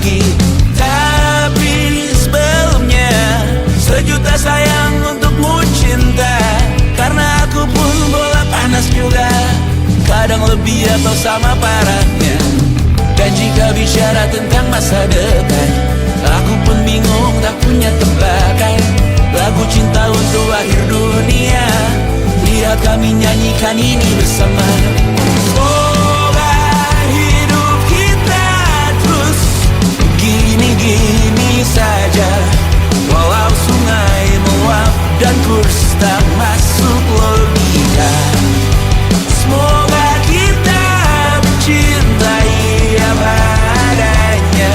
lagi. Tapi sebelumnya sejuta sayang untukmu cinta. Karena aku pun bola panas juga, kadang lebih atau sama parahnya. Dan jika bicara tentang masa depan, aku pun bingung tak punya tebakan. Lagu cinta untuk akhir dunia, lihat kami nyanyikan ini bersama. Semoga hidup kita terus gini-gini saja, walau sungai meluap dan kurs tak masuk logika. Semoga kita mencintai apa adanya,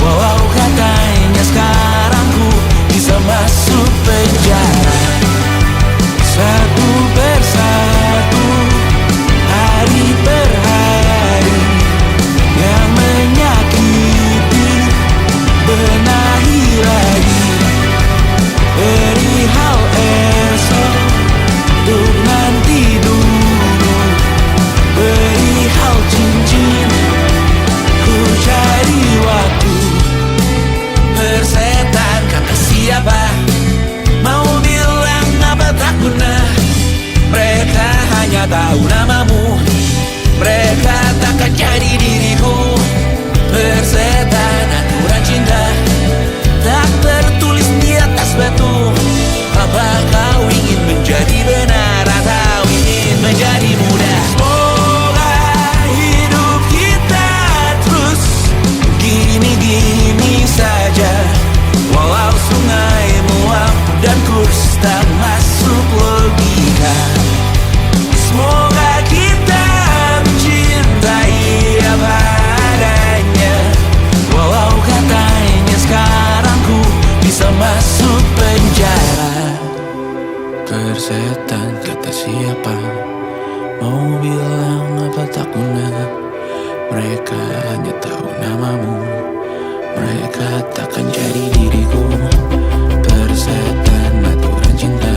walau katanya sekarang ku bisa masuk penjara. Satu persatu, hari per hari, yang menyakiti benahi lagi. Perihal esok, untuk nanti dulu. Perihal cincin, ku cari waktu. Persetan kata siapa, mau bilang apa tak guna. Mereka hanya tahu namamu, mereka takkan jadi diriku. Persetan aturan cinta tak tertulis di atas batu. Apa kau ingin menjadi benar atau ingin menjadi muda? Semoga hidup kita terus gini-gini saja, walau sungai meluap dan kurs tak masuk logika. Semoga kita mencintai apa adanya, walau katanya sekarang ku bisa masuk penjara. Persetan kata siapa, mau bilang apa tak guna. Mereka hanya tahu namamu, mereka takkan jadi diriku. Persetan aturan cinta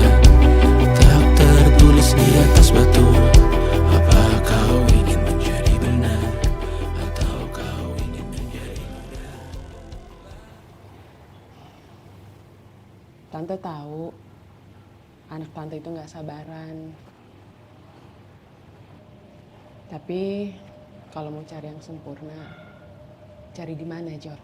tak tertulis di atas batu. Apa kau ingin menjadi benar atau kau ingin menjadi muda? Tante tahu anak tante itu gak sabaran. Tapi kalau mau cari yang sempurna, cari di mana, Jor?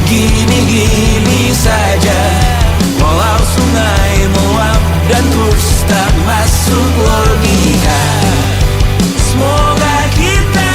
Gini-gini saja, walau sungai meluap dan kurs tak masuk logika. Semoga kita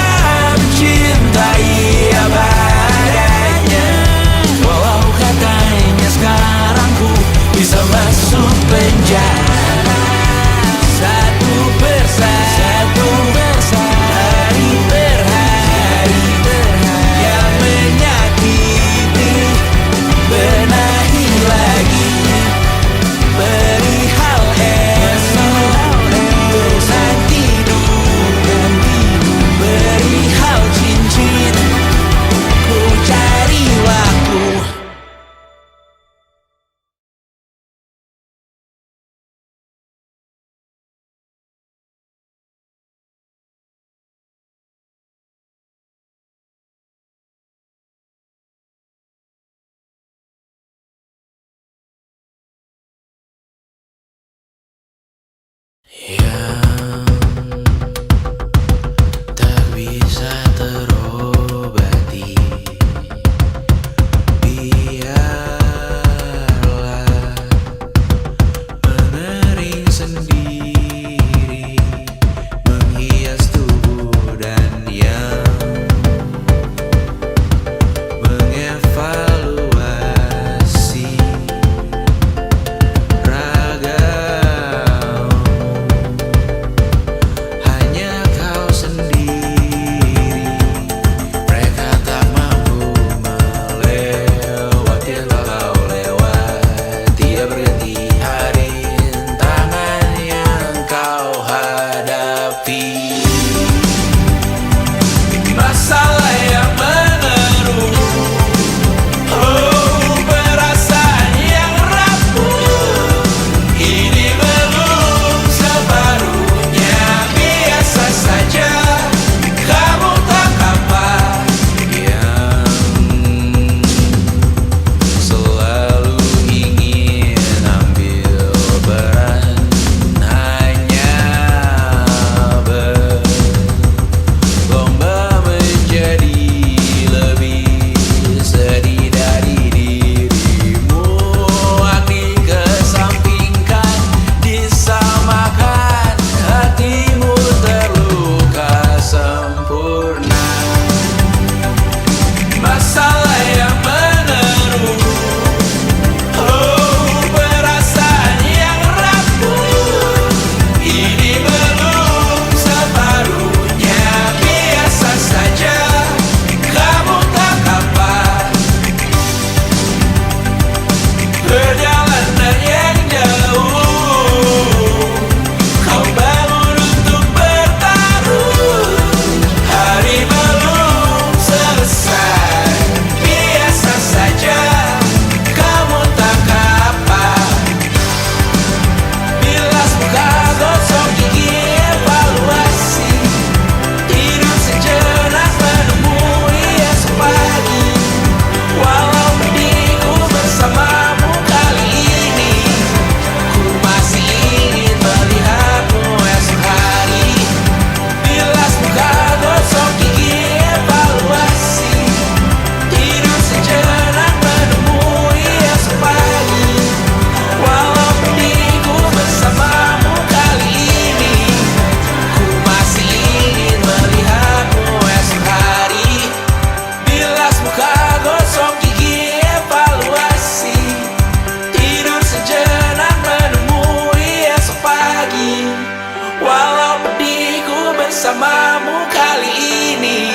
bersamamu kali ini.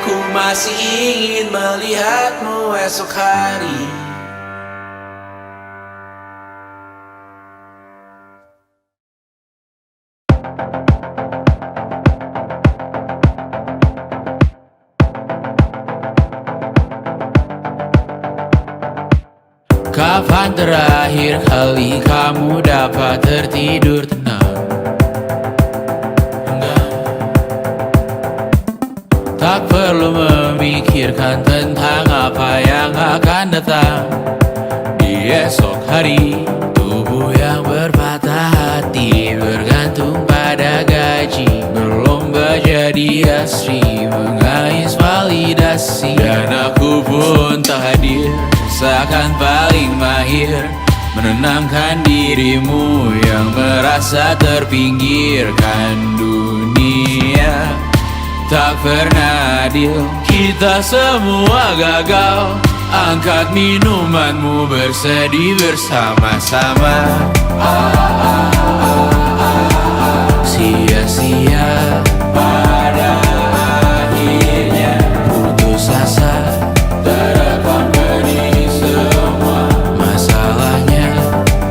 Ku masih ingin melihatmu esok hari. Kapan terakhir kali kamu dapat tertidur tenang? Enggak. Tak perlu memikirkan tentang apa yang akan datang di esok hari. Tubuh yang berpatah hati bergantung pada gaji, berlomba jadi asri, mengais validasi. Dan aku pun tak hadir, seakan paling mahir menenangkan dirimu yang merasa terpinggirkan. Dunia tak pernah adil, kita semua gagal. Angkat minumanmu, bersedih bersama-sama. Sia-sia pada akhirnya putus asa, terekam benih semua. Masalahnya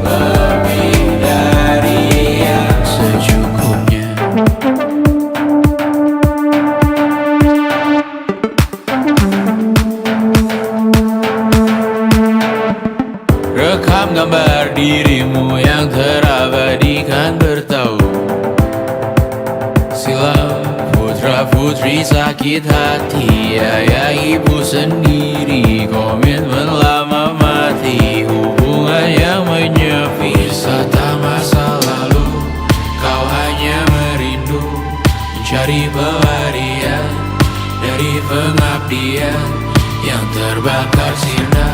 lebih dari yang secukupnya. Rekam gambar dirimu yang terabadikan bertahun silam. Putra-putri sakit hati, ayah ibu sendiri, komitmen lama mati, hubungan yang menyepi. Wisata masa lalu, kau hanya merindu, mencari pelarian dari pengabdian yang terbakar sirna,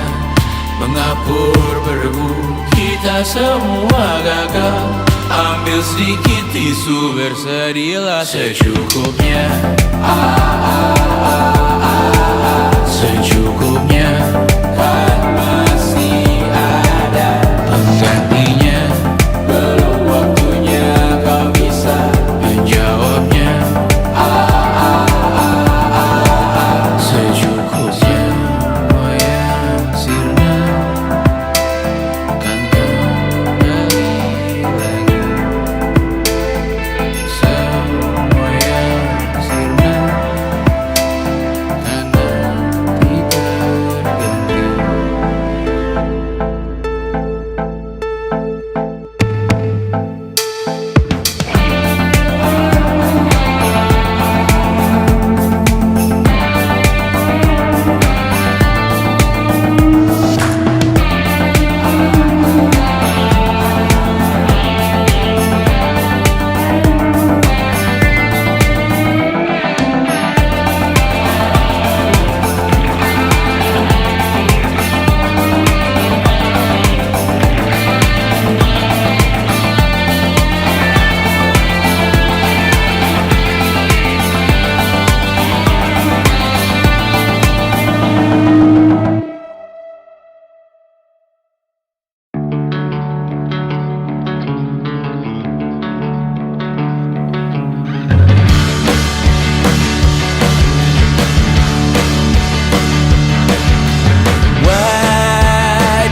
mengapur berdebu. Kita semua gagal, ambil sedikit tisu, bersedihlah secukupnya. Secukupnya, kan masih ada penggantinya. Belum waktunya kau bisa menjawabnya. Secukupnya, oh ya sirna, kan kembali lagi. Semua yang sirna, kan nanti terganti.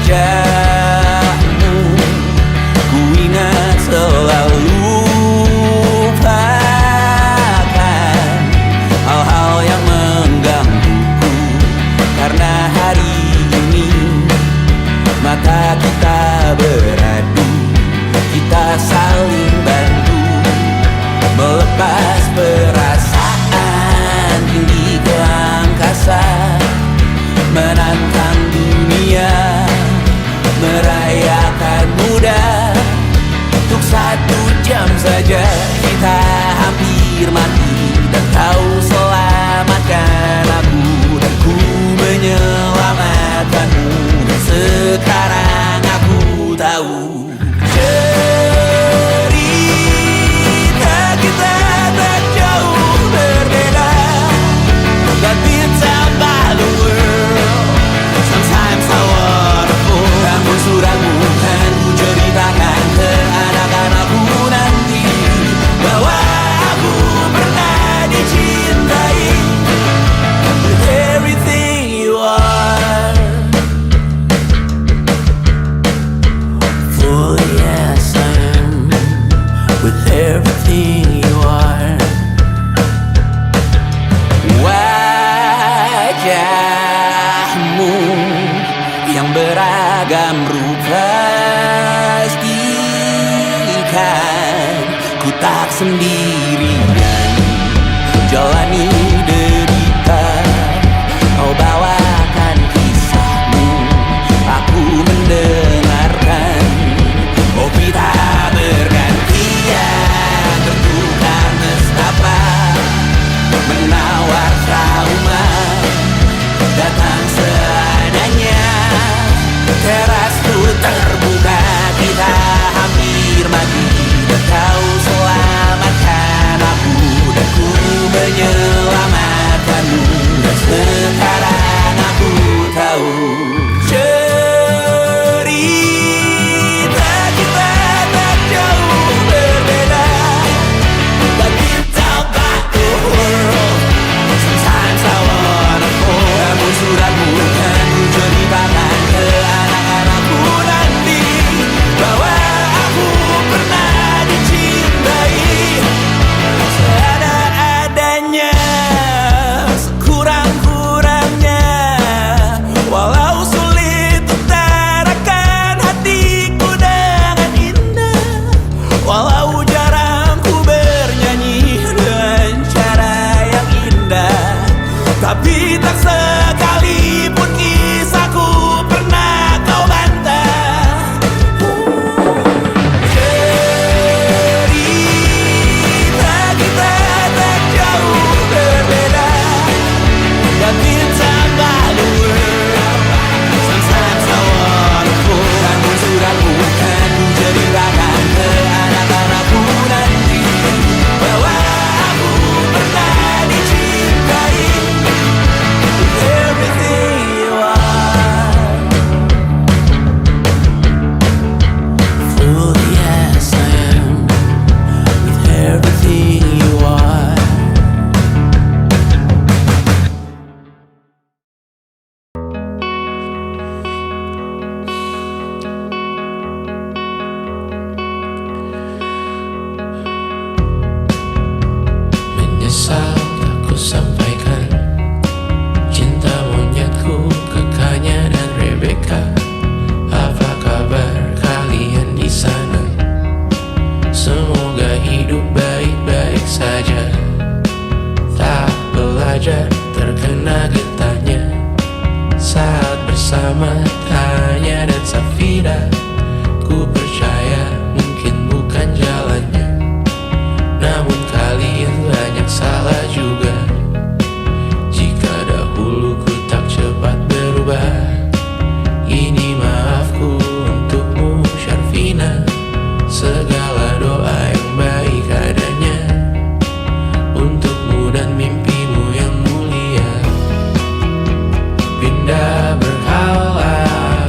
Wajahmu ku ingat selalu, lupakan hal-hal yang menggangguku. Karena hari ini mata kita beradu, kita saling bantu melepas perasaan tinggi ke angkasa, menantang dunia, merayakan muda. Untuk 1 jam saja kita hampir mati, dan kau selamatkan aku, dan ku menyelamatkanmu. Dan sekarang aku tahu cerita kita tak jauh berbeda, but it's about the world. Sometimes I wanna fall. Ramu-ramu kan ku ceritakan ke anak-anakku nanti bahwa aku pernah tak sendirian jalani derita. Kau bawakan kisahmu, aku mendengarkan. Kopi tak bergantian, tertukar nestapa, menawar trauma, datang seadanya. Terasku terbuka, kita hampir mati, dan kau selamatkan aku, dan ku menyelamatkanmu. Dan sekarang aku tahu cerita kita tak jauh berbeda. But you talk about the world, sometimes I wanna fall. Namun suratmu kan ku ceritakan ke anak-anakku nanti, bahwa aku pernah dicintai seadanya, sekurang-kurangnya. Walau sulit utarakan hatiku dengan indah, walau jarang ku bernyanyi dengan cara yang indah, tapi tak sekalipun kisahku pernah kau bantah. Cerita kita tak jauh berbeda, but it's about the world, sometimes I wanna fall. Namun suratmu kan ku ceritakan ke anak-anakku nanti, bahwa aku pernah dicintai with everything you are. Fully as I am, with everything you are. Menyesal tak ku sampaikan cinta monyetku ke Kanya dan Rebecca. Apa kabar kalian di sana? Semoga hidup baik-baik saja. Tak belajar terkena getahnya saat bersama Tanya dan Safira. Ku percaya mungkin bukan jalannya, namun kalian banyak salah juga. Jika dahulu ku tak cepat berubah, ini maafku untukmu Syarfina. Segala doa yang baik adanya untukmu dan mimpimu yang mulia. Pindah berhala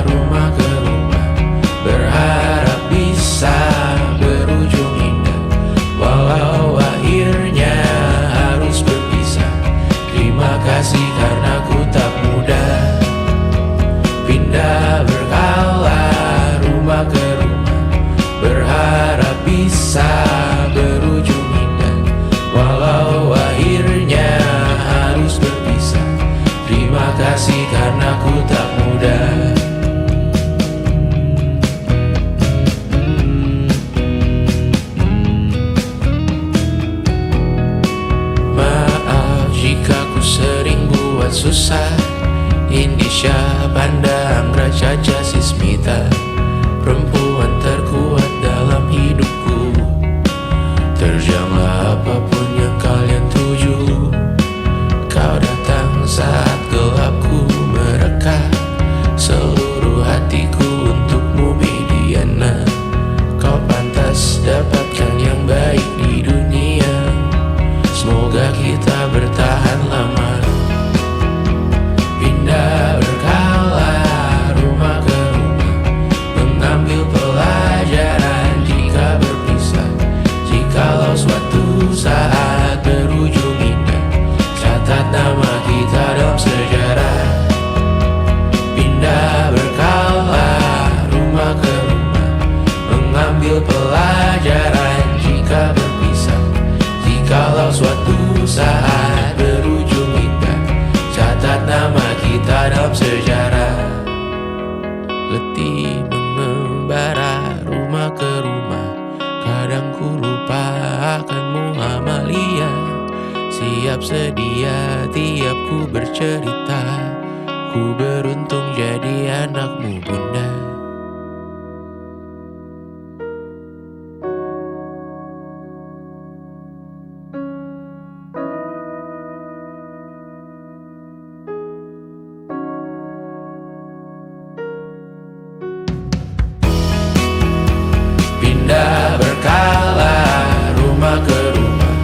rumah ke rumah, berharap bisa berujung indah, walau akhirnya harus berpisah. Terima kasih karena ku tak mudah. Pindah berkala rumah ke rumah, berharap bisa berujung indah, walau akhirnya harus berpisah. Terima kasih karena ku tak mudah. Maaf jika ku sering buat susah. Indisha, Banda, Anggra, Caca, Sismita, perempuan terkuat dalam hidupku. Terjanglah apapun yang kalian tuju. Kau datang saat gelapku mereka, seluruh hatiku untukmu Mediana. Kau pantas dapatkan yang baik di dunia. Semoga kita bertahan lama. Pindah berkala rumah ke rumah, mengambil pelajaran jika berpisah. Jikalau suatu saat berujung indah, catat nama kita dalam sejarah. Pindah berkala rumah ke rumah, mengambil pelajaran jika berpisah. Jikalau suatu saat berujung indah, catat nama kita dalam sejarah. Letih mengembara rumah ke rumah, kadang ku lupa siap sedia tiap ku bercerita. Ku beruntung jadi anakmu bunda. Pindah berkala rumah ke rumah,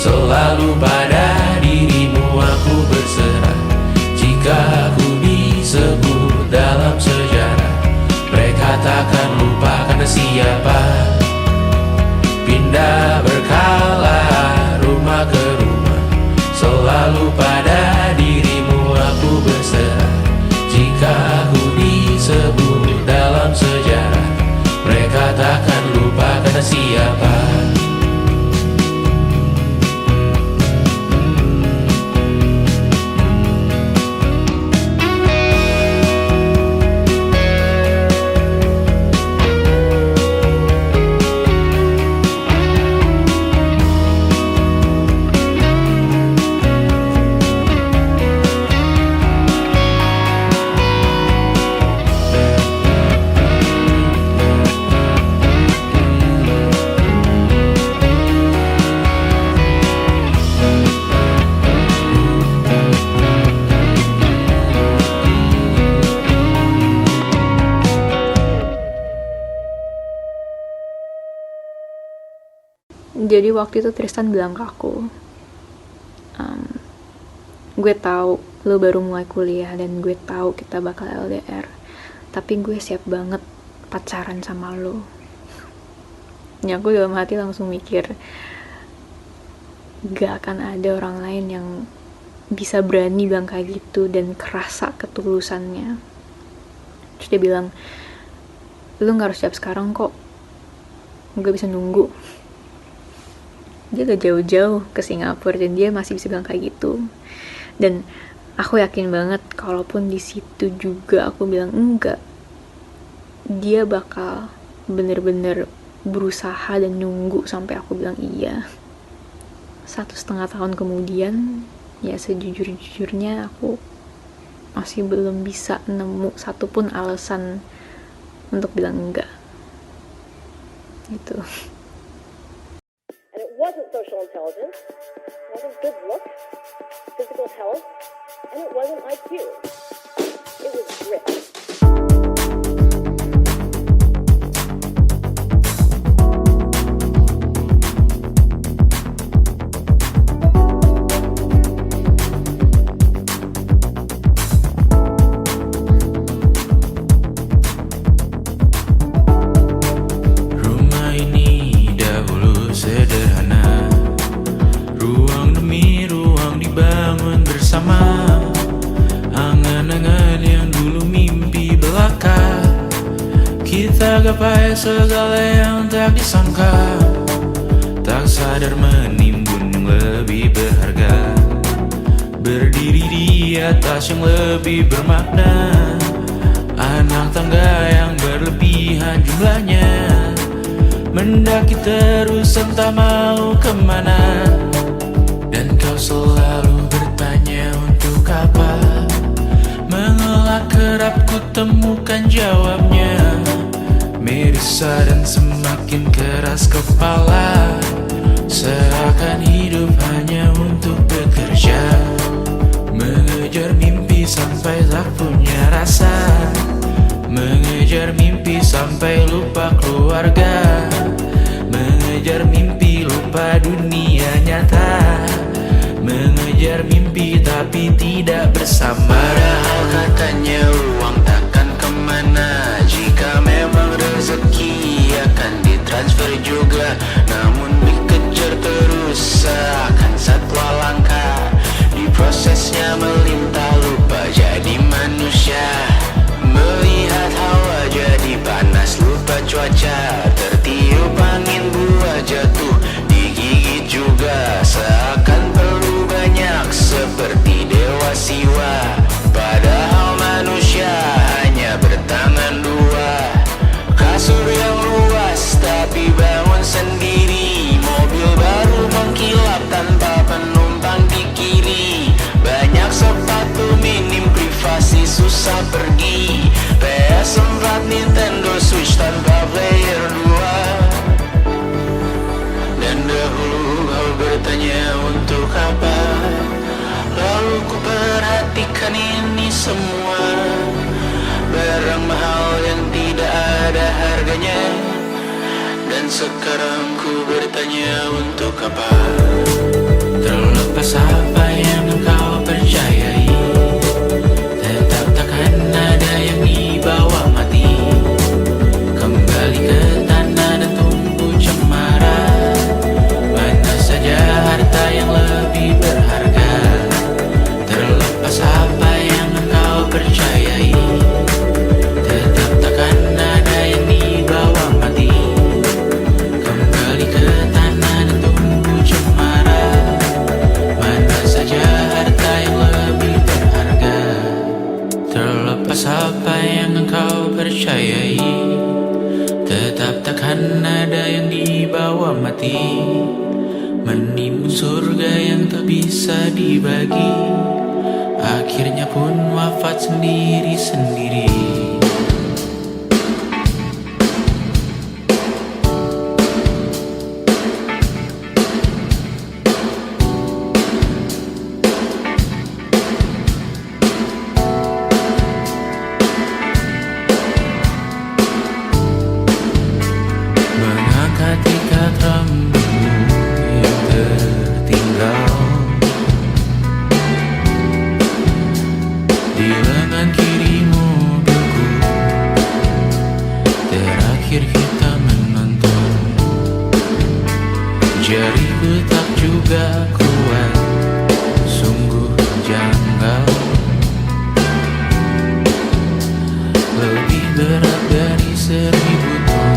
selalu pada dirimu aku berserah. Jika aku disebut dalam sejarah, mereka takkan lupa karena siapa. Pindah berkala rumah ke rumah, selalu pada dirimu aku berserah. Jika aku disebut dalam sejarah, mereka takkan lupa karena siapa. Jadi waktu itu Tristan bilang ke aku, gue tahu lo baru mulai kuliah dan gue tahu kita bakal LDR, tapi gue siap banget pacaran sama lo. Ya aku dalam hati langsung mikir, gak akan ada orang lain yang bisa berani bilang kayak gitu dan kerasa ketulusannya. Terus dia bilang, lo gak harus siap sekarang kok, gue bisa nunggu. Dia gak jauh-jauh ke Singapura dan dia masih bisa bilang kayak gitu. Dan aku yakin banget kalaupun di situ juga aku bilang enggak, dia bakal bener-bener berusaha dan nunggu sampai aku bilang iya. 1,5 tahun kemudian, ya sejujur-jujurnya aku masih belum bisa nemu satupun alasan untuk bilang enggak gitu. And it wasn't social intelligence, it wasn't good looks, physical health, and it wasn't IQ. It was grit. Rumah ini dahulu sederhana, ruang demi ruang dibangun bersama. Angan-angan yang dulu mimpi belaka, kita gapai segala yang tak disangka. Tak sadar menimbun yang lebih berharga, berdiri di atas yang lebih bermakna. Anak tangga yang berlebihan jumlahnya, mendaki terus entah mau kemana. Dan kau selalu bertanya untuk apa, mengelak kerap ku temukan jawabnya. Merisa dan semakin keras kepala, seakan hidup hanya untuk bekerja. Mengejar mimpi sampai tak punya rasa, mengejar mimpi sampai lupa keluarga, mengejar mimpi lupa dunia nyata, mengejar mimpi tapi tidak bersama. Padahal katanya uang takkan kemana, jika memang rezeki akan ditransfer juga. Namun dikejar terus seakan satwa langka, di prosesnya melintah lupa jadi manusia. Melihat hawa jadi panas lupa cuaca, tertiup angin buah jatuh digigit juga. Seakan perlu banyak seperti dewa siwa, padahal manusia hanya bertangan dua. Kasur yang luas tapi bangun sendiri, mobil baru mengkilap tanpa penumpang di kiri. bisa pergi. PS4 Nintendo Switch tanpa player 2. Dan dahulu kau bertanya untuk apa, lalu ku perhatikan ini semua. Barang mahal yang tidak ada harganya. Dan sekarang ku bertanya untuk apa. Terlepas apa yang engkau percayai, tetap takkan ada yang dibawa mati. Kembali ke tanah dan tumbuh cemara. Mana saja harta yang lebih berharga. Terlepas apa yang engkau percayai, tetap takkan ada yang dibawa mati. Kembali ke tanah dan tumbuh cemara. Mana saja harta yang lebih berharga. Terlepas apa yang engkau percayai, tetap takkan ada yang dibawa mati. Menimbun surga yang tak bisa dibagi, akhirnya pun wafat sendiri-sendiri. Mengangkat ikat rambutmu yang tertinggal di lengan kirimu beku. Terakhir kita menonton, jariku tak juga kuat, sungguh janggal. Lebih berat dari 1000 ton.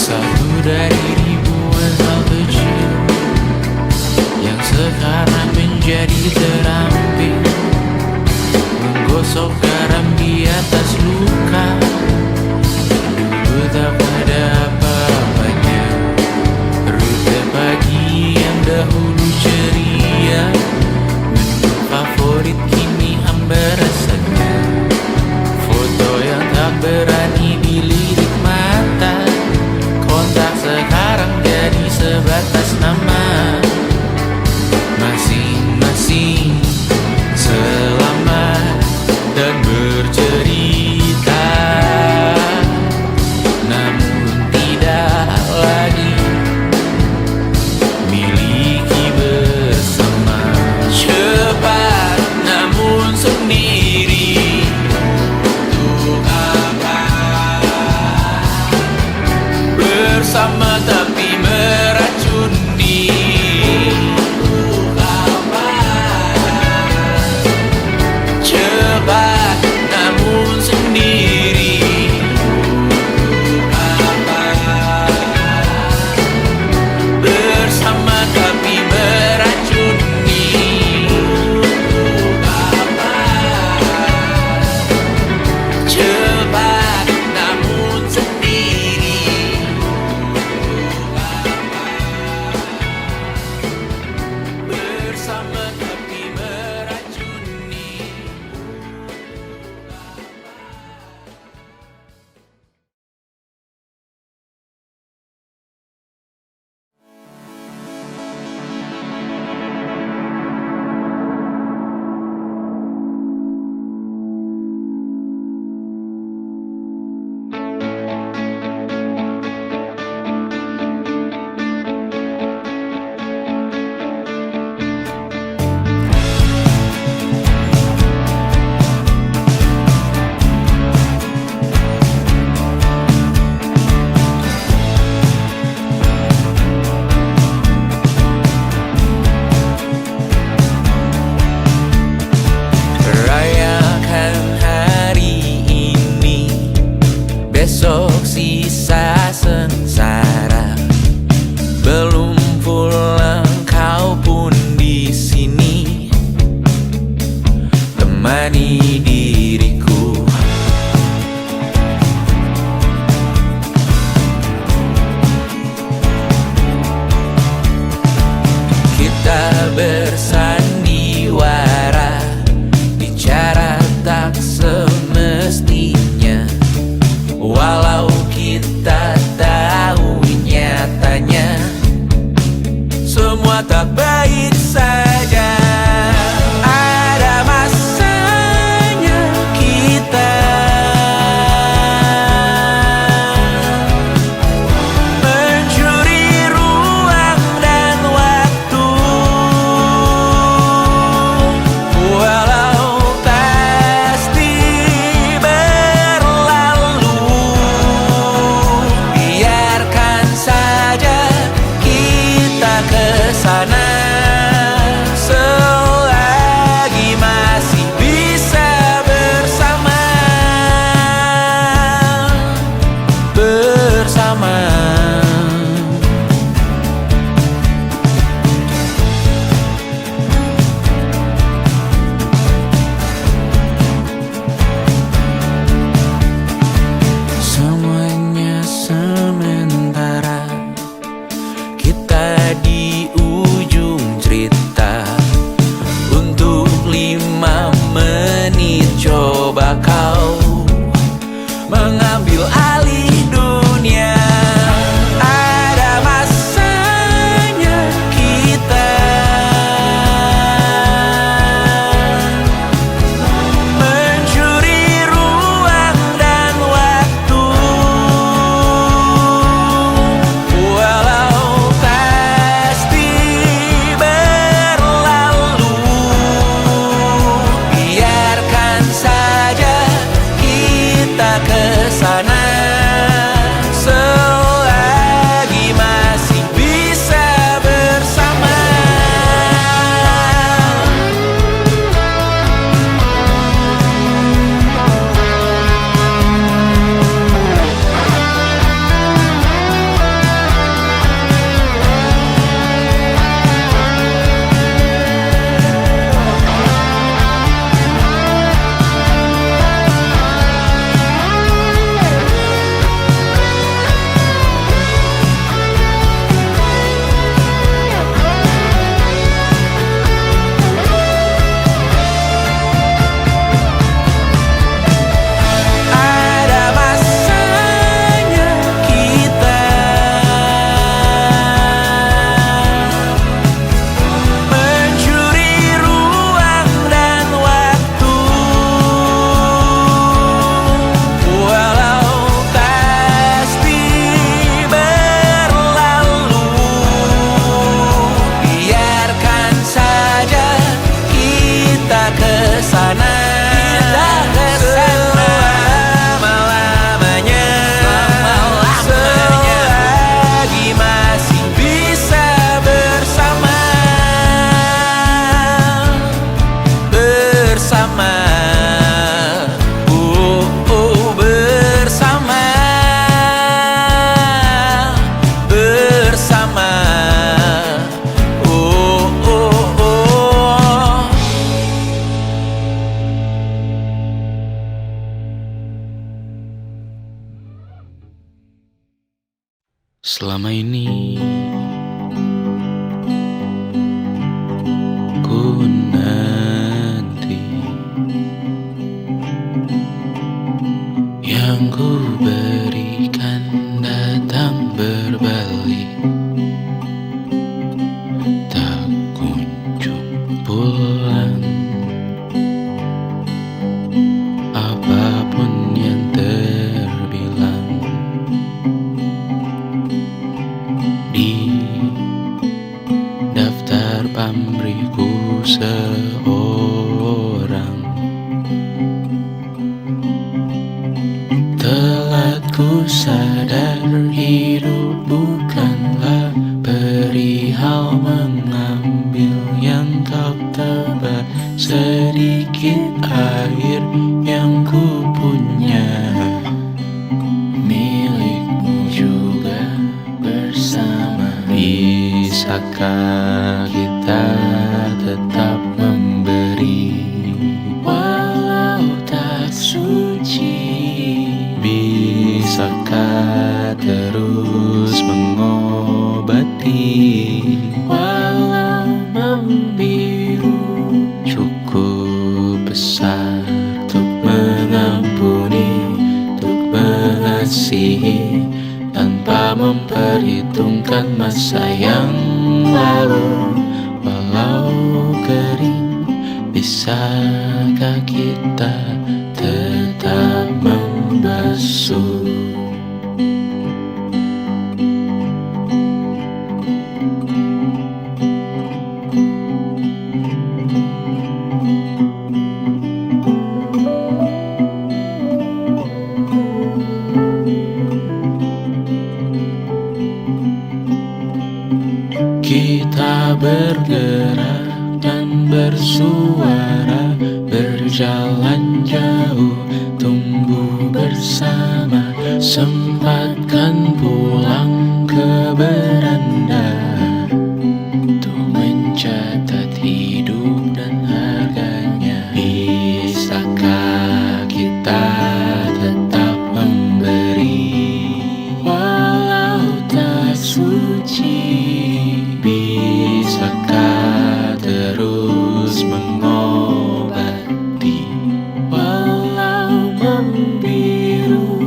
Satu dari ribuan hal kecil yang sekarang menjadi terampil, menggosok garam di atas luka. Dulu tak ada apa-apanya, rute pagi yang dahulu ceria, menu favorit kini hambar rasanya. Foto yang tak berani dilirik mata, kontak sekarang jadi sebatas nama. Masing-masing selamat dan bercerita, namun mestinya. Walau kita tahu nyatanya semua tak baik saja. Ada masanya kita mencuri ruang dan waktu, walau pasti berlalu. Biarkan saja kita kesana selagi masih bisa bersama. Semuanya sementara, kita di ujung cerita. Untuk 5 menit coba kau mengambil alih dunia. Ada masanya kita mencuri ruang dan waktu, walau pasti berlalu. Biarkan saja kita kesana selagi masih bisa bersama. Ada masanya kita mencuri ruang dan waktu, walau pasti berlalu. Biarkan saja kita kesana selama-lamanya, selagi masih bisa bersama. Bersama, bersama, bersama, Selama ini ku nanti yang ku berikan datang berbalik, tak kunjung pulang. Apapun yang terbilang di daftar pamrihku seorang, telah ku sadar hidup bukanlah perihal mengambil yang kau tebar. Sedikit air yang ku punya milikmu juga bersama. Bisakah kita tetap memberi walau tak suci? Bisakah terus mengobati walau membiru? Cukup besar untuk mengampuni mengasihi tanpa memperhitungkan masa yang lalu. Walau kering, bisakah kita tetap membasuh? Kita bergerak dan bersuara, berjalan jauh, tumbuh bersama. Sempatkan pulang ke beranda untuk mencatat hidup dan harganya. Bisakah kita tetap memberi walau tak suci? Bisakah terus mengobati walau membiru?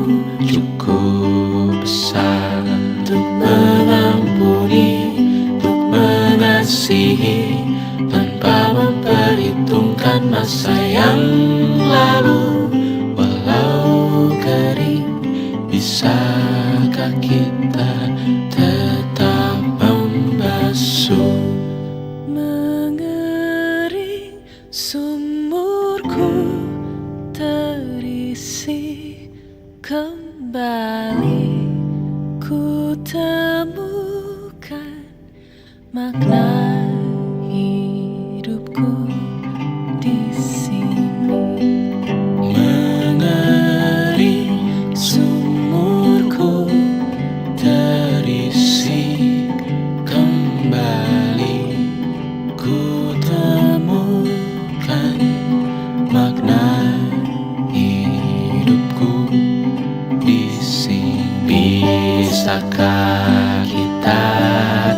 Cukup besar untuk mengampuni, untuk mengasihi tanpa memperhitungkan masa yang lalu. Walau kering, bisakah kita tetap membasuh? Mengering sumurku terisi kembali, ku temukan makna hidupku di sini. Mengering sumurku terisi kembali, ku temukan makna hidupku di sini. Bisakah kita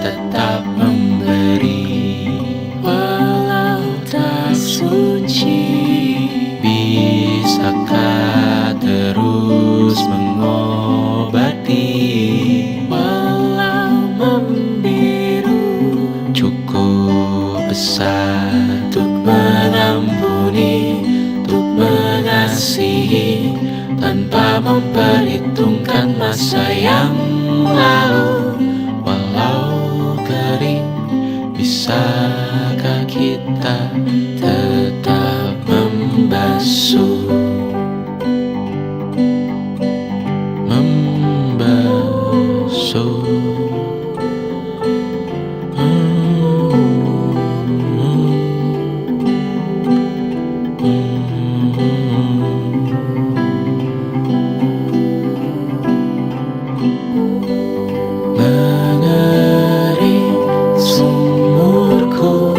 tetap memberi walau tak suci? Bisakah terus mengobati walau membiru? Cukup besar untuk mengampuni, untuk mengasihi tanpa memperhitungkan masa yang lalu. Walau kering, bisakah kita tetap membasuh? Membasuh. Mengering sumurku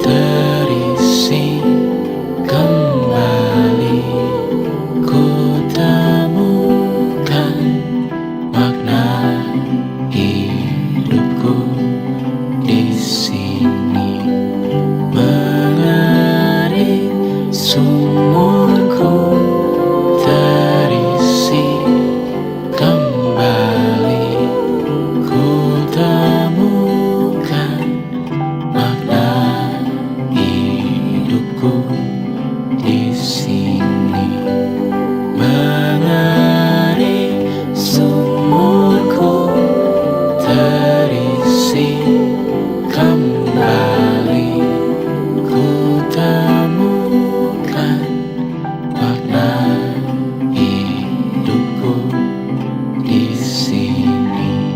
terisi kembali, ku temukan makna hidupku di sini. Mengering sumurku terisi kembali, ku temukan makna hidupku di sini. Mengering sumurku terisi kembali, ku temukan makna hidupku di sini.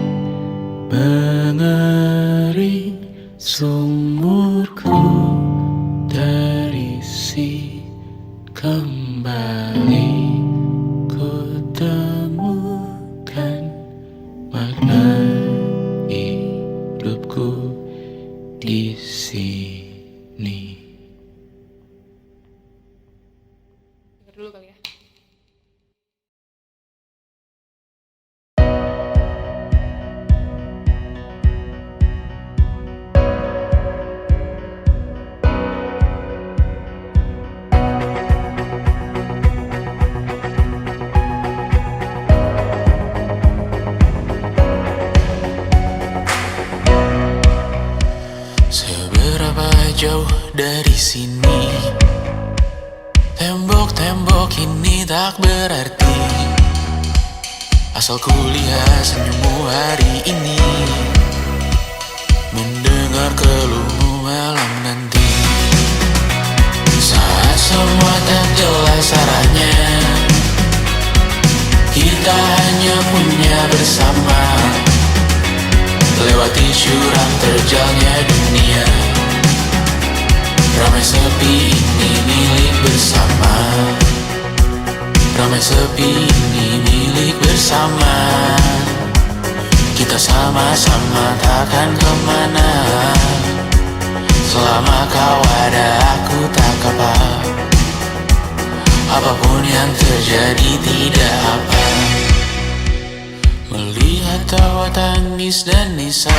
Mengering sumurku terisi kembali, ku temukan makna hidupku di sini. Dengar dulu kali ya. jauh dari sini. Tembok-tembok ini tak berarti, asal ku lihat senyummu hari ini. Mendengar keluhmu malam nanti, saat semua tak jelas arahnya, kita hanya punya bersama. Lewati jurang terjalnya dunia, ramai sepi ini milik bersama. Ramai sepi ini milik bersama. Kita sama-sama takkan kemana. Selama kau ada aku tak apa. Apapun yang terjadi tidak apa. Melihat tawa tangis dan nisa,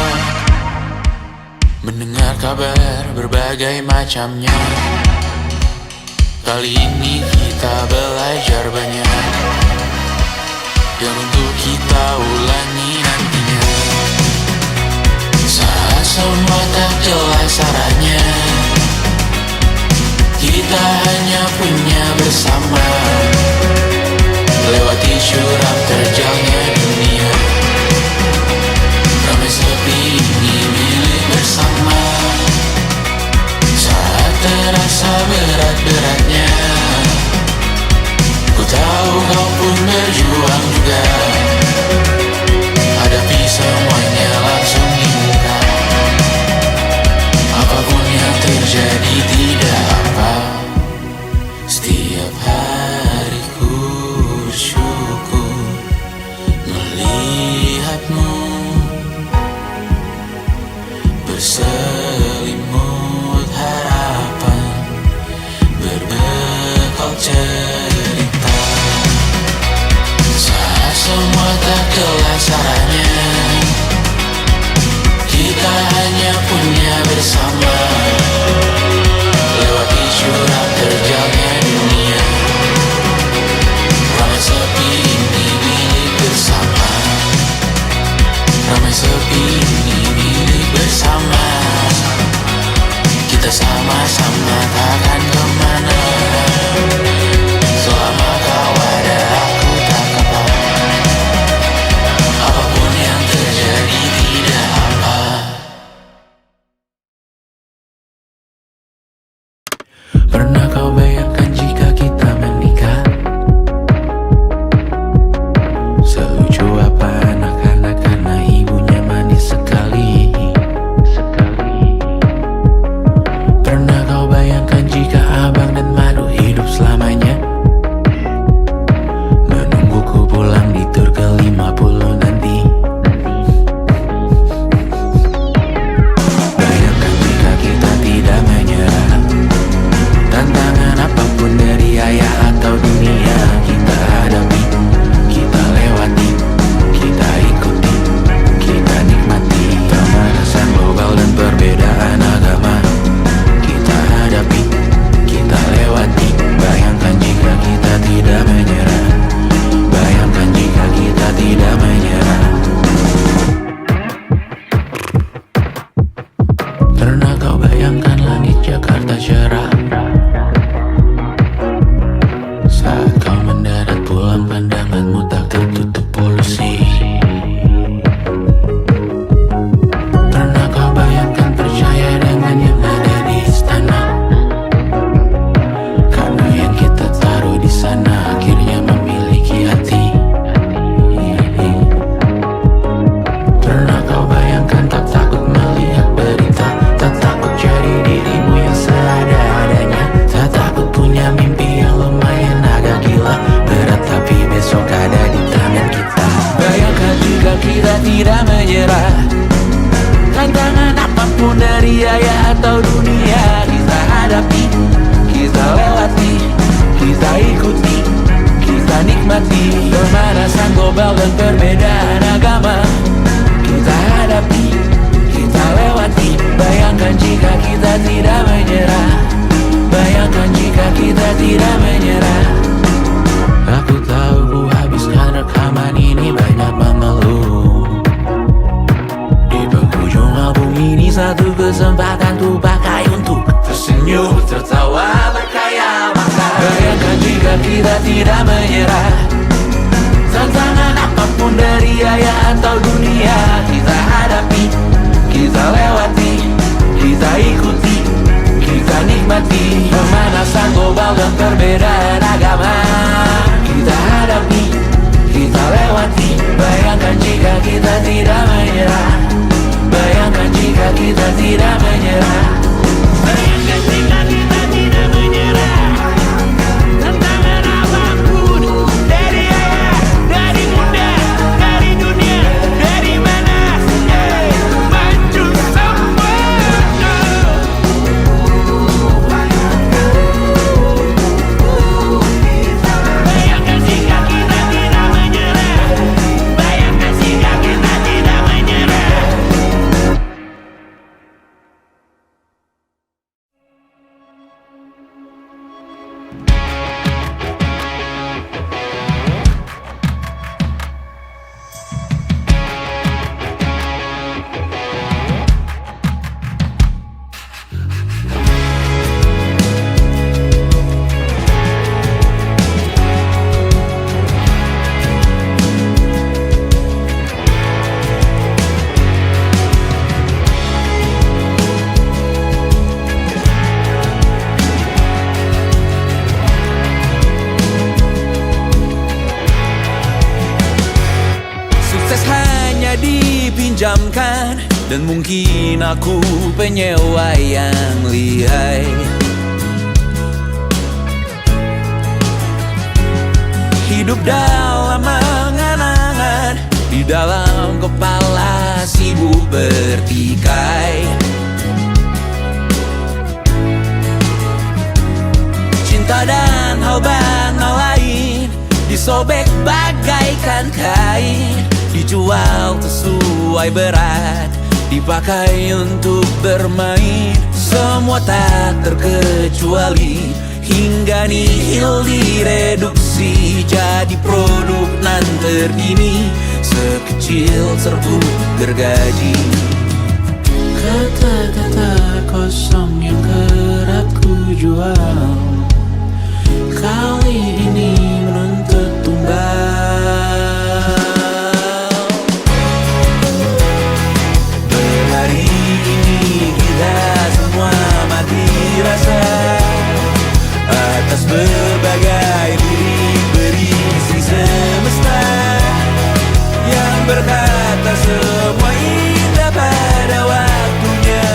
mendengar kabar berbagai macamnya. Kali ini kita belajar banyak yang untuk kita ulangi nantinya. Saat semua tak jelas arahnya, kita hanya punya bersama. Lewati jurang terjalnya dunia, ramai sepi ini milik bersama. Saat terasa berat-beratnya, ku tahu kau pun berjuang juga. Hadapi semuanya langsung di muka. Apapun yang terjadi tidak apa. Setiap hari ku bersyukur melihatmu berselimut harapan, berbekal cerita. Saat semua tak jelas arahnya, kita hanya punya bersama. Lewati jurang terjalnya dunia, ramai sepi ini milik bersama. Ramai sepi ini milik bersama. Kita sama-sama takkan kemana. Selama kau ada aku tak apa. Apapun yang terjadi tidak apa. Pernah kau bayangkan jika kita menikah? Selucu apa anak-anak karena ibunya manis sekali. Pernah kau bayangkan jika abang dan madu hidup selamanya? Menungguku pulang di tur ke-50 nanti. Bayangkan jika kita tidak menyerah. Tantangan apapun dari ayah atau dunia, kita hadapi, kita lewati, kita ikuti, kita nikmati. Pemanasan global dan perbedaan agama, kita hadapi, kita lewati. Bayangkan jika kita tidak menyerah. Bayangkan jika kita tidak menyerah. Pernah kau bayangkan langit Jakarta cerah? Saat kau mendarat pulang pandanganmu tak tertutup polusi. Pernah kau bayangkan percaya dengan yang ada di istana? Karena yang kita taruh di sana akhirnya memiliki hati. Pernah kau bayangkan tak takut melihat berita, tak takut jadi dirimu yang seada-adanya, tak takut punya mimpi yang lumayan agak gila, berat tapi besok ada di tangan kita. Bayangkan jika kita tidak menyerah. Tantangan apapun dari ayah atau dunia, kita hadapi, kita lewati, kita ikuti, kita nikmati. Pemanasan global dan perbedaan agama, kita hadapi, kita lewati. Bayangkan jika kita tidak menyerah. Bayangkan jika kita tidak menyerah. Aku tahu ku habiskan rekaman ini banyak mengeluh. Di penghujung album ini satu kesempatan ku pakai untuk menyerah. Tantangan apapun dari ayah atau dunia, kita hadapi, kita lewati, kita ikuti, kita nikmati. Pemanasan global dan perbedaan agama, kita hadapi, kita lewati. Bayangkan jika kita tidak menyerah, bayangkan jika kita tidak menyerah. Bayangkan jika kita tidak menyerah. Tantangan apapun dari ayah, dari bunda, dari dunia, dari mana maju semua. Bayangkan jika kita tidak menyerah, bayangkan jika kita tidak menyerah. Sukses hanya dipinjamkan, dan mungkin aku penyewa yang lihai. Hidup dalam angan-angan, di dalam kepala sibuk bertikai. Cinta dan hal banal lain disobek bagaikan kain, dijual sesuai berat, dipakai untuk bermain. Semua tak terkecuali, hingga nihil direduksi jadi produk nan terkini, sekecil serbuk gergaji. Kata-kata kosong yang kerap ku jual, kali ini menuntut tumbal. Hari ini kita semua mati rasa atas berbagai lirik berisi semesta yang berkata semua indah pada waktunya.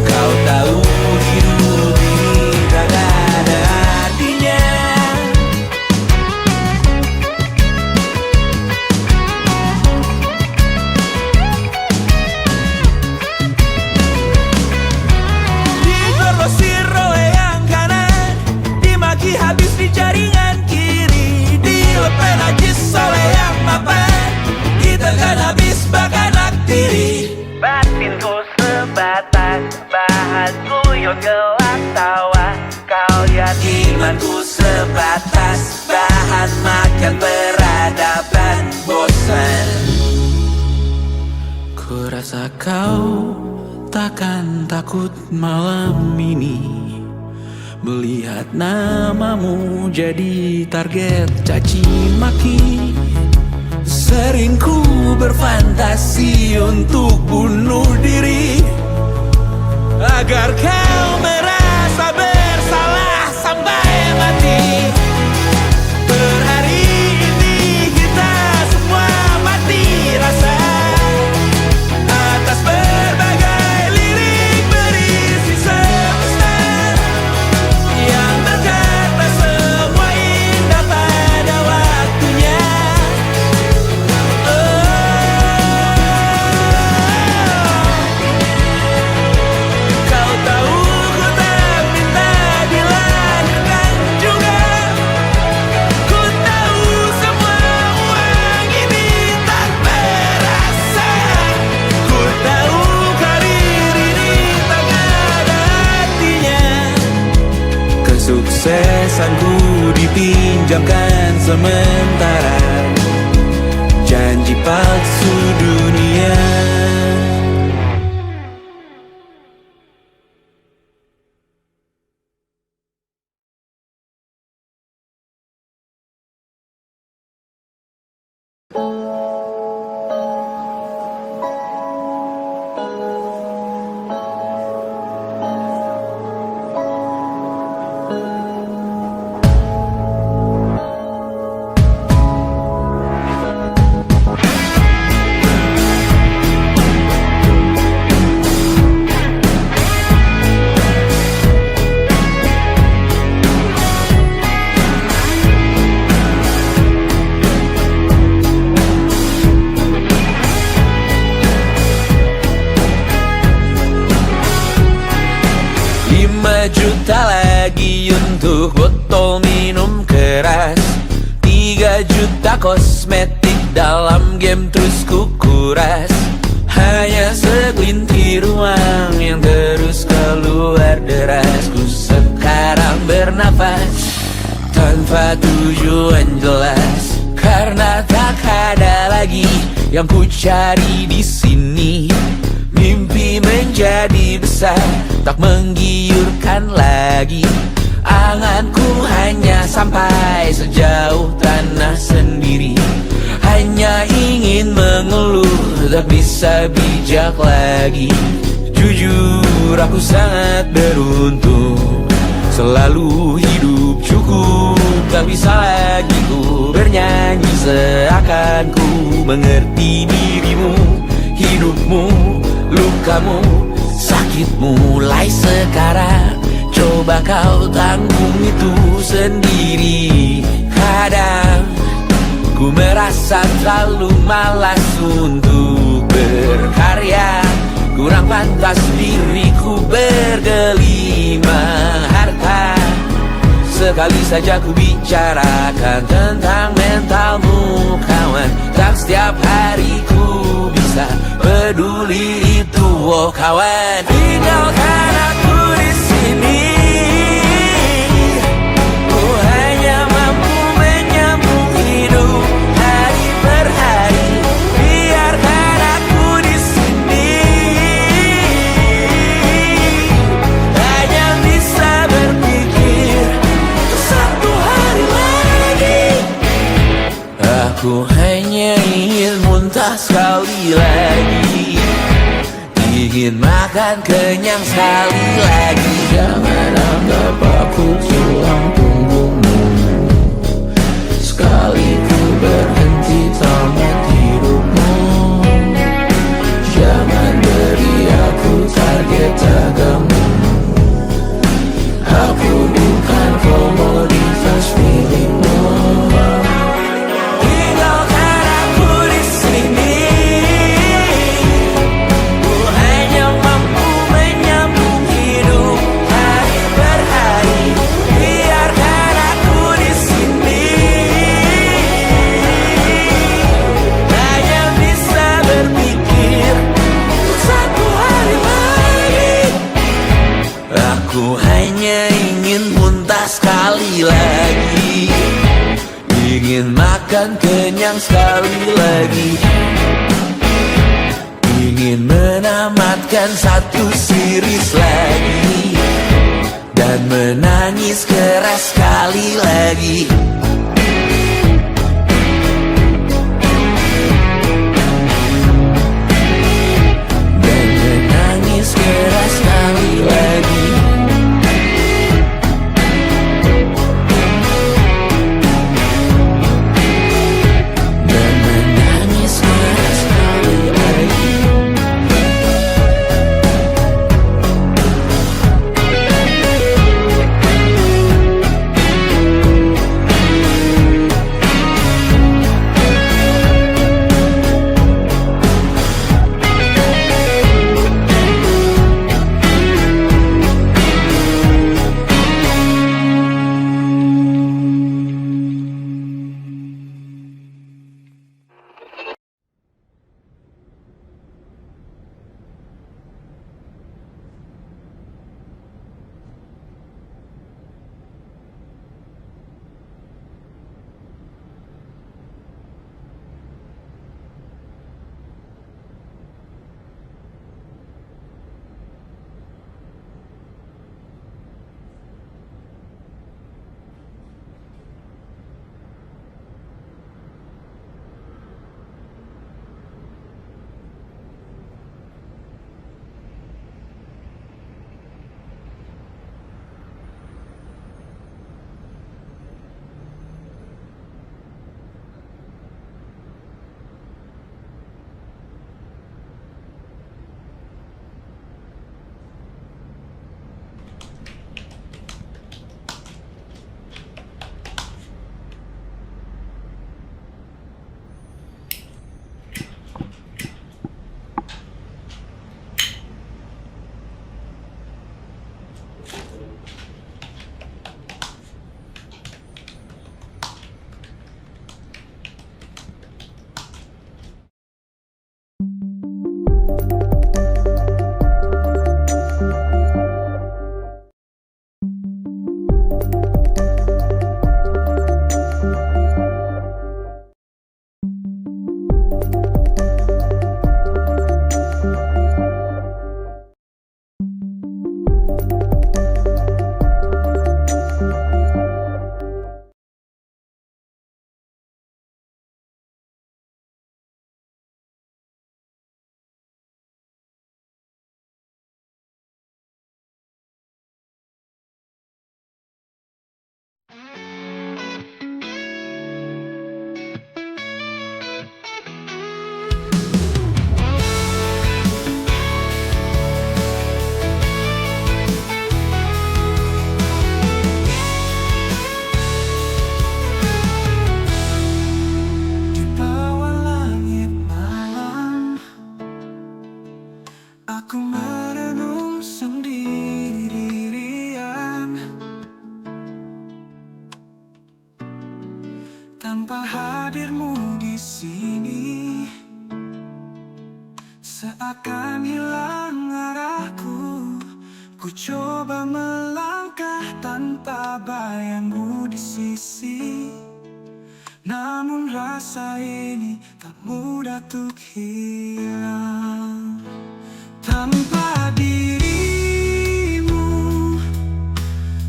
Kau tahu hidup ini tak ada artinya. Digrosir oleh yang kanan, dimaki habis di jaringan kiri, dilepen najis oleh yang mapan, ditekan habis bakanak diri. Batinku sebatas bahan guyon gelak tawa, kau lihat imanku sebatas bahan makan peradaban bosan. Ku rasa kau takkan takut malam ini melihat namamu jadi target caci maki. Sering ku berfantasi untuk bunuh diri agar kau merasa bersalah sampai mati. Per hari ini kita semua mati rasa atas berbagai lirik berisi semesta yang berkata semua indah pada waktunya. Kau tahu ku tak minta dilahirkan juga. Ku tahu semua uang ini tak berasa. Ku tahu karir ini tak ada artinya. Kesuksesanku dipinjamkan sementara, janji palsu dunia. Juta lagi untuk botol minum keras, 3 juta kosmetik dalam game terus kukuras. Hanya segelintir uang yang terus keluar deras. Ku sekarang bernafas tanpa tujuan jelas, karena tak ada lagi yang ku cari di sini. Mimpi menjadi besar, tak menggiurkan lagi. Anganku hanya sampai sejauh tanah sendiri. Hanya ingin mengeluh, tak bisa bijak lagi. Jujur aku sangat beruntung, selalu hidup cukup. Tak bisa lagi ku bernyanyi seakan ku mengerti dirimu. Hidupmu, lukamu, sakitmu mulai sekarang. Coba kau tanggung itu sendiri. Kadang ku merasa terlalu malas untuk berkarya. Kurang pantas diriku bergelima harta. Sekali saja ku bicarakan tentang mentalmu kawan. Tak setiap hari ku bisa peduli itu, oh kawan. Tinggalkan aku di sini. Ku hanya mampu menyambung hidup hari per hari. Biarkan aku di sini. Hanya bisa berpikir untuk satu hari lagi. Aku hanya ingin muntah sekali lagi, ingin makan kenyang sekali lagi. Jangan anggap aku tulang punggungmu. Sekali ku berhenti tamat hidupmu. Jangan beri aku target daganmu. Aku bukan komoditas milikmu. Tinggalkan aku di sini. Ku hanya mampu menyambung hidup hari per hari. Biarkan aku di sini. Hanya bisa berpikir untuk satu hari lagi. Aku hanya ingin muntah sekali lagi, ingin makan kenyang sekali lagi, ingin menamatkan satu series lagi, dan menangis keras sekali lagi. Dan menangis keras sekali lagi. Dan menangis keras sekali lagi. Tanpa hadirmu di sini, seakan hilang arahku. Ku coba melangkah tanpa bayangmu di sisi, namun rasa ini tak mudah untuk hilang. Tanpa dirimu,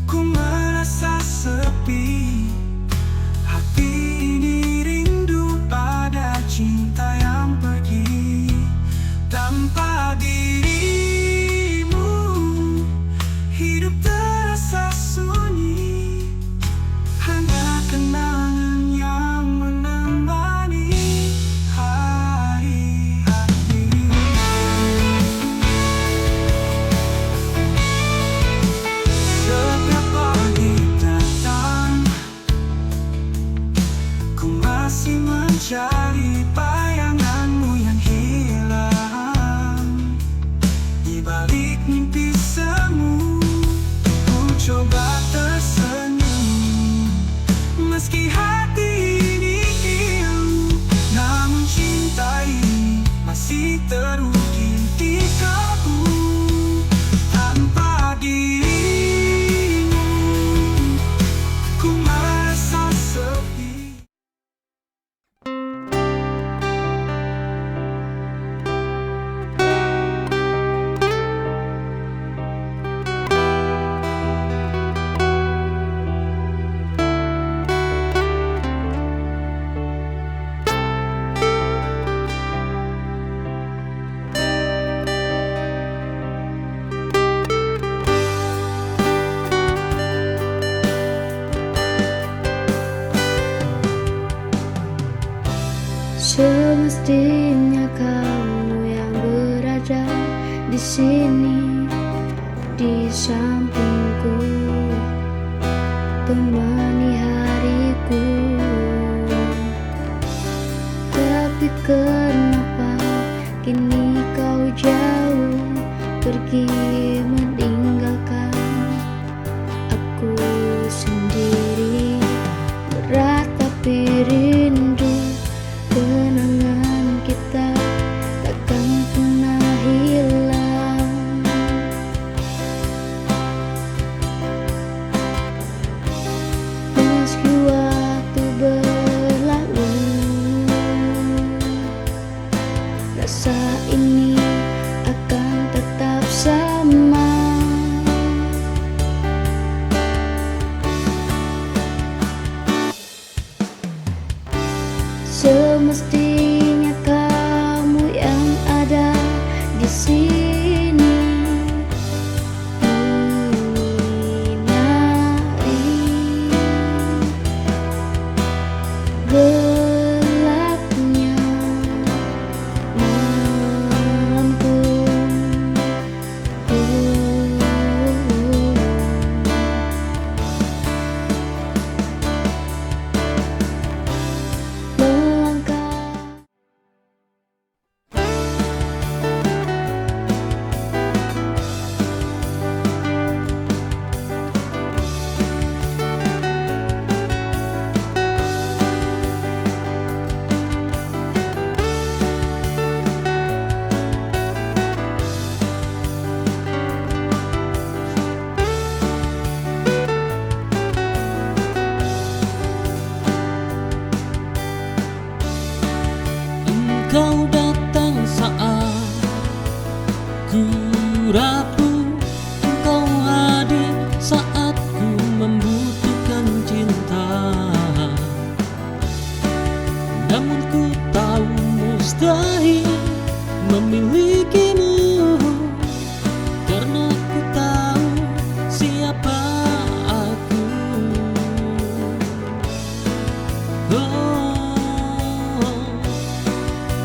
ku merasa sepi. Hati ini rindu pada cinta yang pergi. Tanpa dirimu, hidup terasa sunyi. Hanya kenangan yang menemani hari-hari. Setiap pagi datang, ku masih mencari bayanganmu yang hilang. Di balik mimpi semu, ku coba tersenyum. Meski hati ini hilang, namun cinta ini masih terukir di kalbu. Tanpa dirimu, ku merasa sepi. Semestinya kamu yang berada di sini, di sampingku, temani hariku. Tapi kenapa kini kau jauh pergi meninggalkan aku sendiri? Berat tapi rindu, kenangan kita takkan pernah hilang. Meski waktu berlalu, rasa ini akan tetap sama. Semestinya kamu yang ada di sini, menyinari gelapnya malamku. Engkau datang saat ku rapuh, engkau hadir saat ku membutuhkan cinta. Namun ku tahu mustahil memilikimu, karena ku tahu siapa aku.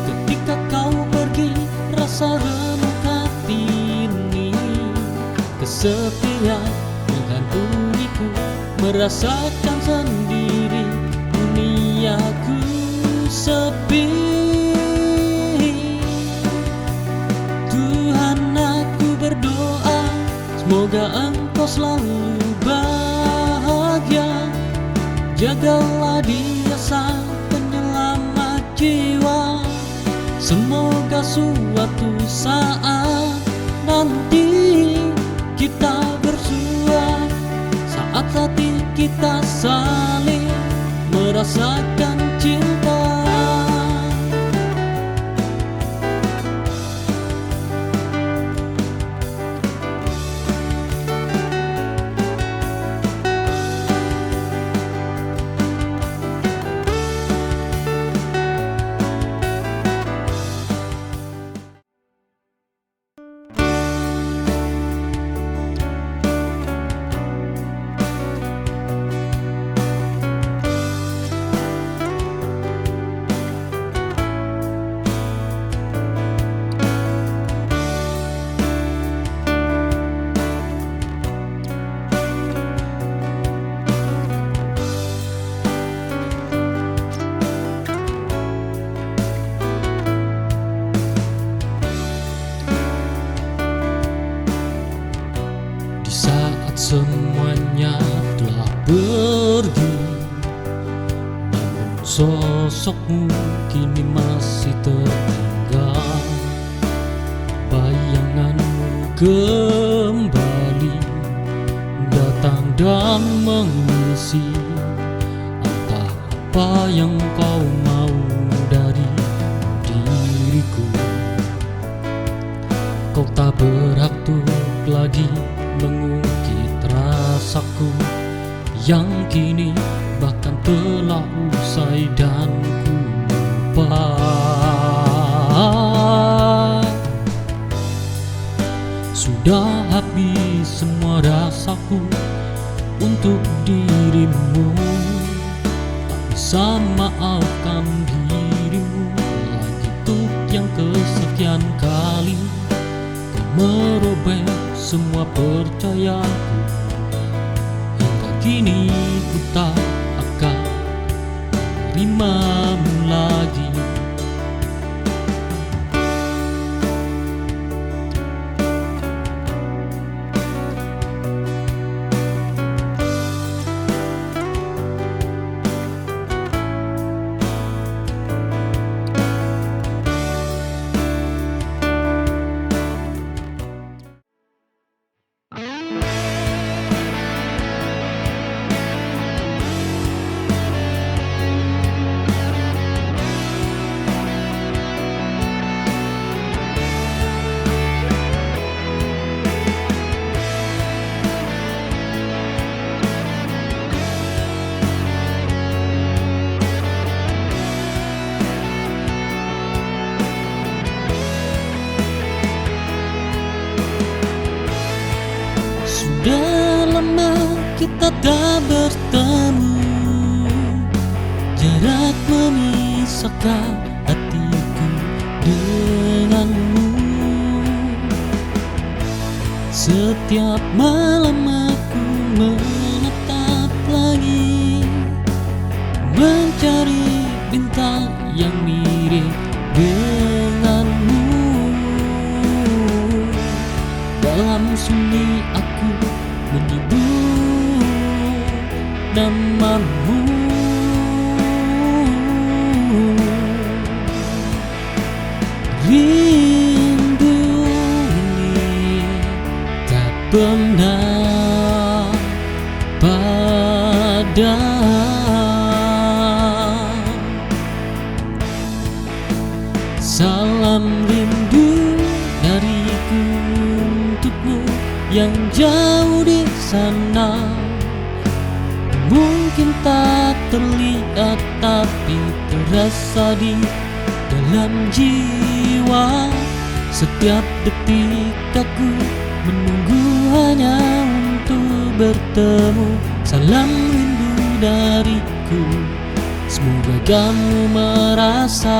Ketika kau pergi, rasa remuk hati ini, kesepian menghantuiku, merasakan sendiri duniaku sepi. Tuhan, aku berdoa semoga engkau selalu bahagia. Jagalah dia suatu saat nanti kita bersua, saat hati kita saling merasakan cinta. Di saat semuanya telah pergi, namun sosokmu kini masih tertinggal. Bayanganmu kembali datang dan mengisi entah apa yang kau mau dari diriku. Kau tak berhak untuk lagi mengungkit rasaku yang kini bahkan telah usai dan ku lupa. Sudah habis semua rasaku untuk dirimu, tak bisa maafkan dirimu lagi untuk yang kesekian kali. Kau merobek semua percayaku, hingga kini ku tak akan menerimamu lagi. Sudah lama kita tak bertemu, jarak memisahkan hatiku denganmu. Setiap malam aku menatap langit, mencari bintang yang mirip denganmu. Dalam sunyi aku menyebut namamu. Rindu ini tak pernah padam. Salam rindu dariku untukmu yang jauh di sana. Mungkin tak terlihat tapi terasa di dalam jiwa. Setiap detik aku menunggu hanya untuk bertemu. Salam rindu dariku, semoga kamu merasa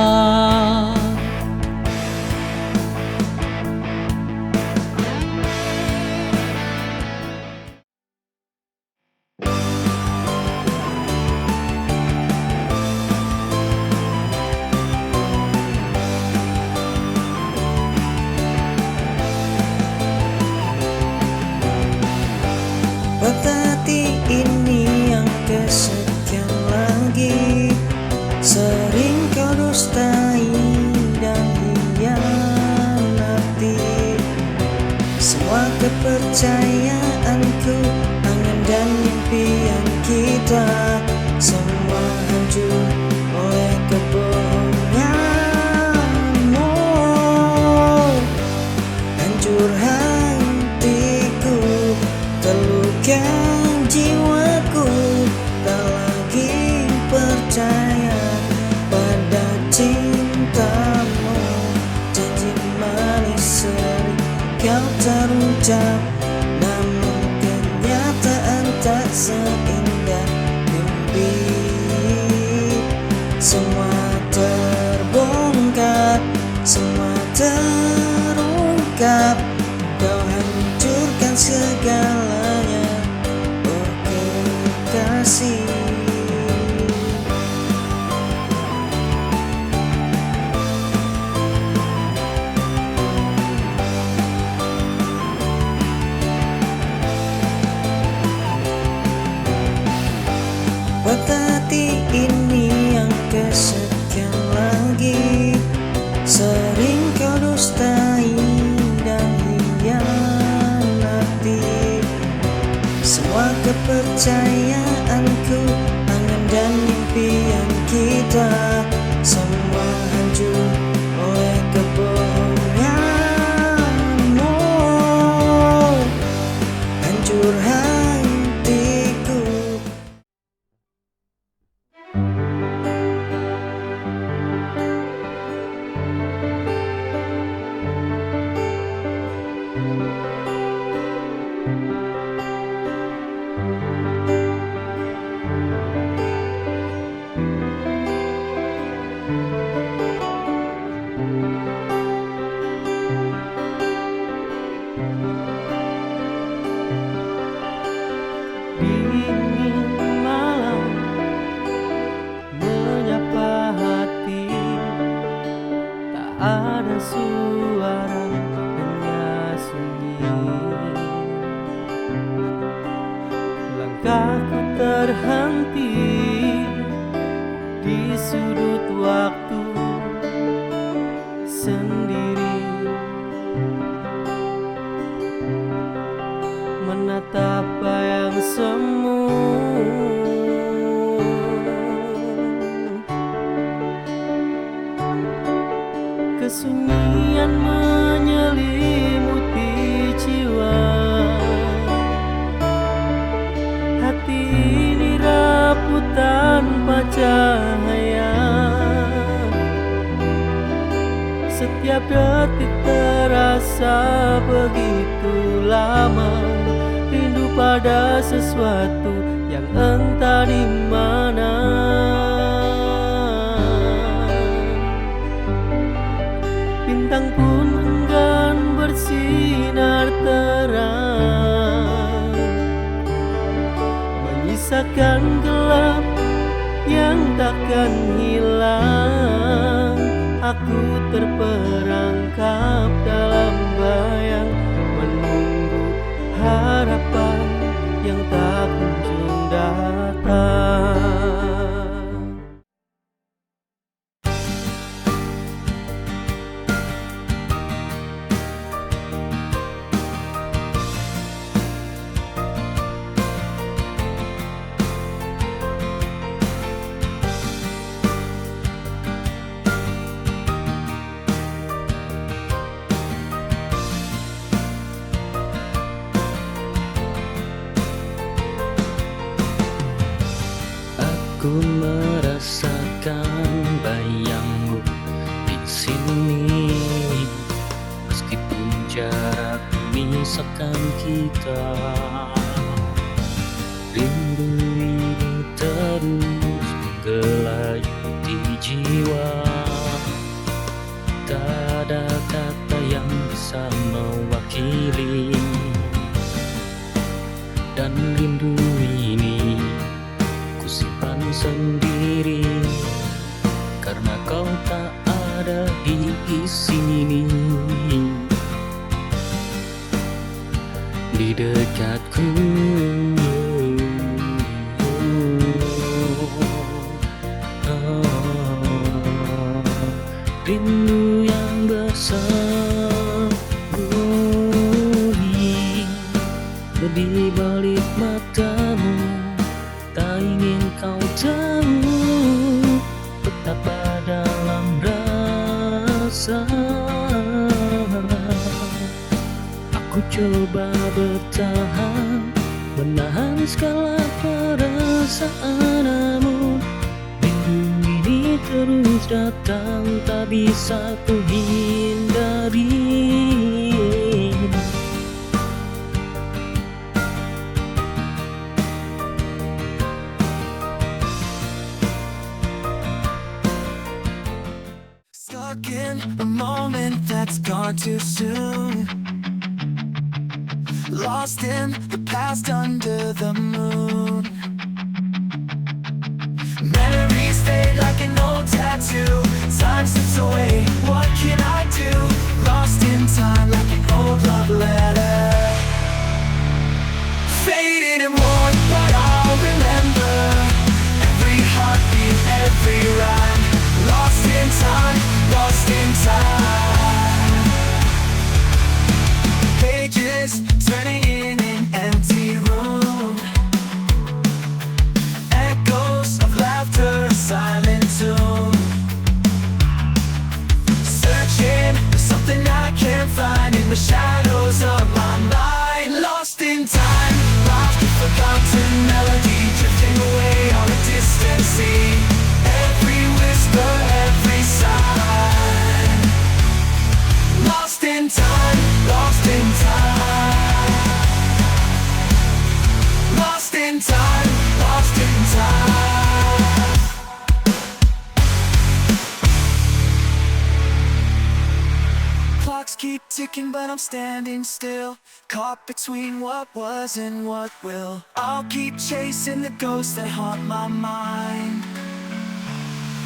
patah hati ini yang kesekian lagi sering kau dustai. kepercayaanku, angan dan impian kita semua hancur oleh kebohonganmu. Hancur hatiku, terluka jiwaku, tak lagi percaya pada cintamu. Janji manis sering kau terucap, namun kenyataan tak seindah mimpi. Semua terbongkar, semua terungkap, kau hancurkan segalanya, oh kekasih. Patah hati ini yang kesekian lagi, sering kau dustai dan hianati. Semua kepercayaanku, angan dan impian kita semua hancur oleh kebohonganmu. Hancur hatiku. Dingin malam menyapa hati, tak ada suara, hanya sunyi. Langkahku terhenti di sudut waktu sendiri, menatap bayang semu. Kesunyian menyelimuti jiwa, hati ini rapuh tanpa cahaya. Setiap detik terasa begitu lama, rindu pada sesuatu yang entah di mana. Bintang pun enggan bersinar terang, menyisakan gelap yang takkan hilang. Aku terperangkap dalam bayang, menunggu harapan yang tak kunjung datang. Ku merasakan bayangmu di sini, meskipun jarak memisahkan kita. Rindu ini terus menggelayuti jiwa, tak ada kata yang bisa mewakili. Dan rindu ini simpan sendiri, karena kau tak ada di sini. Di dekatku, rindu yang bersembunyi di balik matamu. Tak ingin kau tahu betapa dalam rasa. Aku coba bertahan, menahan segala perasaan, namun rindu ini terus datang, tak bisa ku hindari. Stuck in a moment that's gone too soon. Lost in the past under the moon. Memories fade like an old tattoo. Time slips away, what can I do? Lost in time like an old love letter. Faded and worn, but I'll remember every heartbeat, every rhyme. Lost in time, lost in time. Pages turning in an empty room. Echoes of laughter, a silent tomb. Searching for something I can't find in the shadows of my mind. Lost in time, lost a forgotten melody, drifting away on a distant sea. Every whisper, every sign. Lost in time, lost in time. Lost in time, lost in time. Clocks keep ticking, but I'm standing still, caught between what was and what will. I'll keep chasing the ghosts that haunt my mind.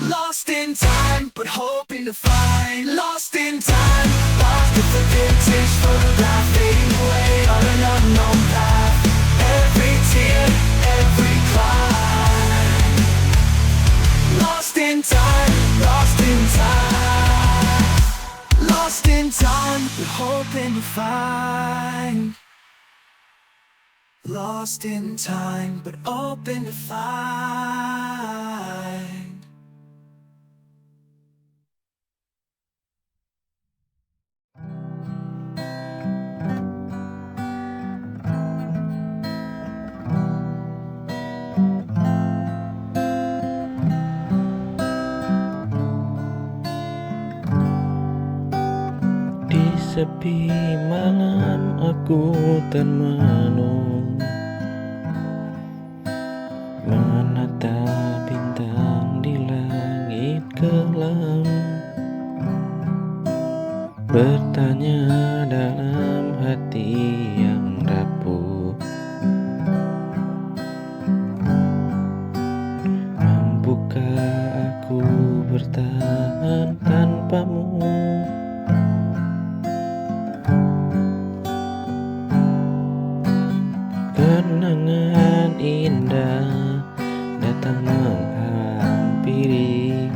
Lost in time, but hoping to find. Lost in time, lost with the vintage photograph, fading away on an unknown path. Every tear, every climb. Lost in time, lost in time. Lost in time, but hoping to find. Lost in time, but open to find. Sepi malam aku termenung, menatap bintang di langit kelam, bertanya dalam hati yang rapuh, mampukah aku bertahan tanpamu? Kenangan indah datang menghampiri,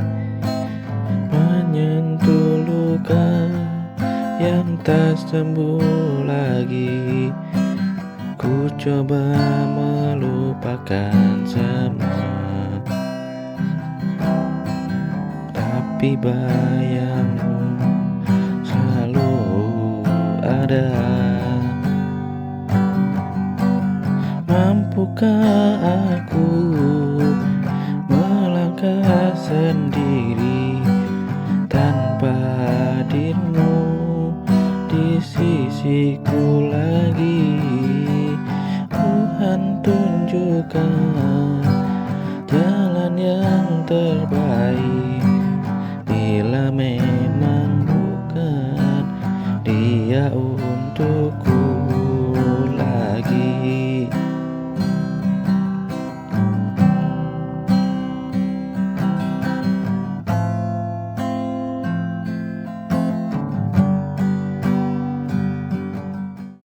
menyentuh luka yang tak sembuh lagi. Ku coba melupakan semua, tapi bayangmu selalu ada. Mampukah aku melangkah sendiri tanpa dirimu di sisiku lagi? Tuhan tunjukkan jalan yang terbaik, bila memang bukan dia untukku.